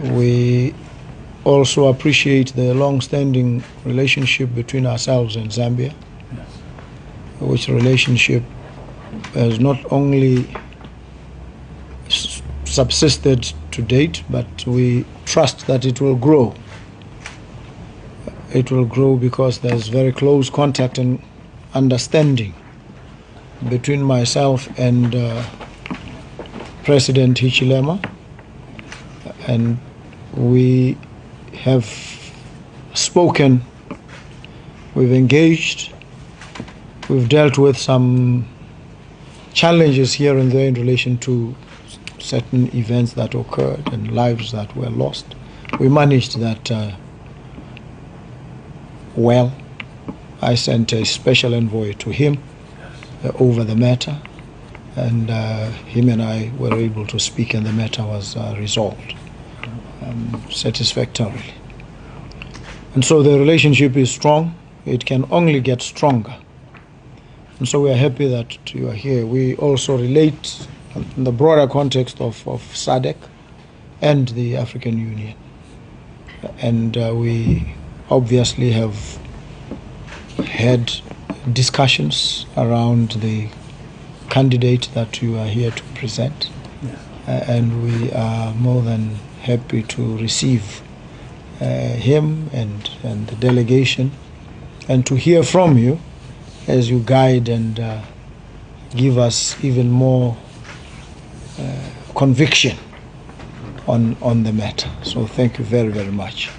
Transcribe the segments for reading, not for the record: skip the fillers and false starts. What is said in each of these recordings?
We also appreciate the long-standing relationship between ourselves and Zambia, which relationship has not only subsisted to date, but we trust that it will grow. It will grow because there's very close contact and understanding between myself and President Hichilema, and we have spoken, we've engaged, we've dealt with some challenges here and there in relation to certain events that occurred and lives that were lost. We managed that well. I sent a special envoy to him over the matter, and him and I were able to speak, and the matter was resolved satisfactorily. And so the relationship is strong. It can only get stronger. And so we are happy that you are here. We also relate in the broader context of SADC and the African Union. And we obviously have had discussions around the candidate that you are here to present. And we are more than happy to receive him and the delegation, and to hear from you as you guide and give us even more conviction on the matter. So thank you very, very much.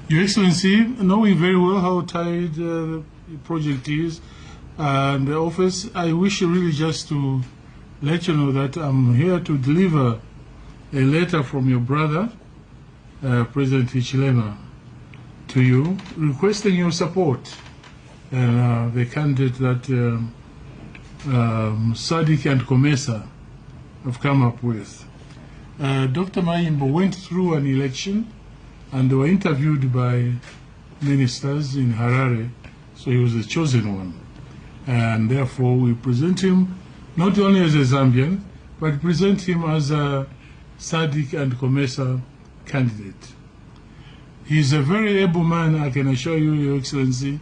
Your Excellency, knowing very well how tight the project is and the office, I wish really just to let you know that I'm here to deliver a letter from your brother, President Hichilema, to you, requesting your support. The candidate that SADC and COMESA have come up with. Dr. Maimbo went through an election and they were interviewed by ministers in Harare, so he was the chosen one. And therefore we present him not only as a Zambian, but present him as a SADC and COMESA candidate. He's a very able man, I can assure you, Your Excellency,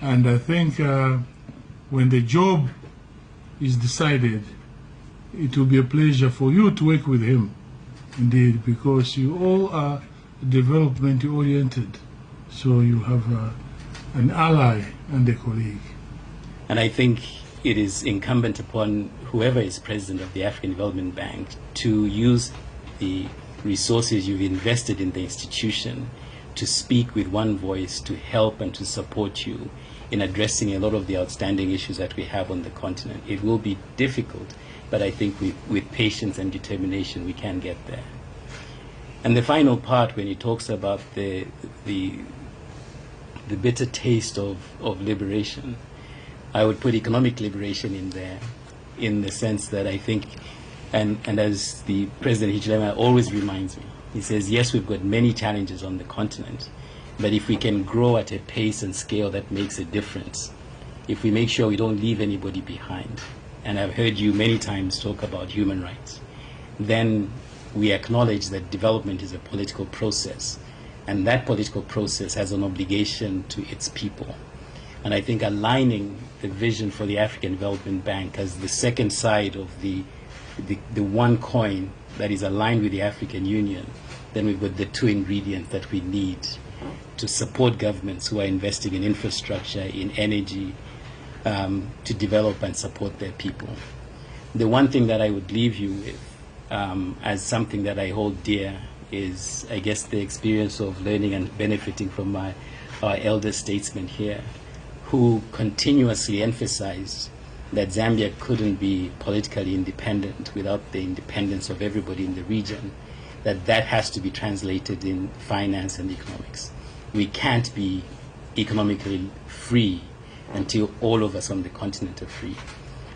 and I think when the job is decided, it will be a pleasure for you to work with him, indeed, because you all are development-oriented, so you have an ally and a colleague. And I think it is incumbent upon whoever is president of the African Development Bank to use the resources you've invested in the institution to speak with one voice, to help and to support you in addressing a lot of the outstanding issues that we have on the continent. It will be difficult, but I think with patience and determination we can get there. And the final part, when he talks about the bitter taste of liberation, I would put economic liberation in there, in the sense that I think, and as the President Hichilema always reminds me, he says, yes, we've got many challenges on the continent, but if we can grow at a pace and scale that makes a difference, if we make sure we don't leave anybody behind, and I've heard you many times talk about human rights, then we acknowledge that development is a political process, and that political process has an obligation to its people. And I think aligning the vision for the African Development Bank as the second side of the one coin that is aligned with the African Union, then we've got the two ingredients that we need to support governments who are investing in infrastructure, in energy, to develop and support their people. The one thing that I would leave you with as something that I hold dear is, I guess, the experience of learning and benefiting from our elder statesmen here, who continuously emphasized that Zambia couldn't be politically independent without the independence of everybody in the region, that has to be translated in finance and economics. We can't be economically free until all of us on the continent are free.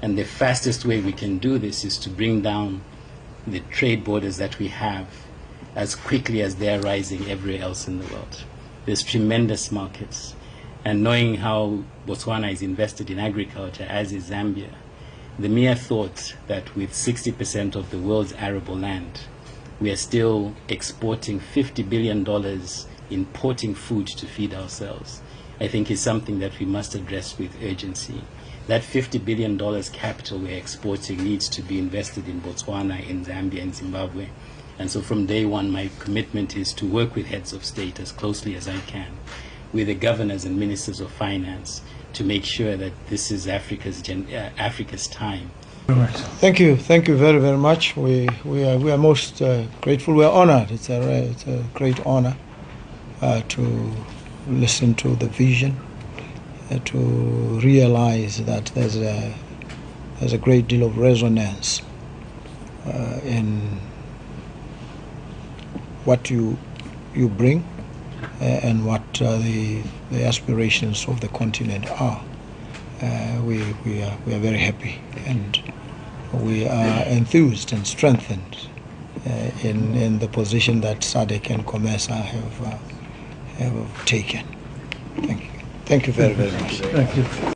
And the fastest way we can do this is to bring down the trade borders that we have as quickly as they're rising everywhere else in the world. There's tremendous markets. And knowing how Botswana is invested in agriculture, as is Zambia, the mere thought that with 60% of the world's arable land, we are still exporting $50 billion, importing food to feed ourselves, I think is something that we must address with urgency. That $50 billion capital we're exporting needs to be invested in Botswana, in Zambia, and Zimbabwe. And so from day one, my commitment is to work with heads of state as closely as I can, with the governors and ministers of finance, to make sure that this is Africa's time. Thank you very, very much. We are most grateful. We are honored. It's a great honor to listen to the vision, to realize that there's a great deal of resonance in what you bring and what the aspirations of the continent are. We are very happy, and we are enthused and strengthened in the position that SADC and COMESA have taken. Thank you. Thank you very, very much. Thank you.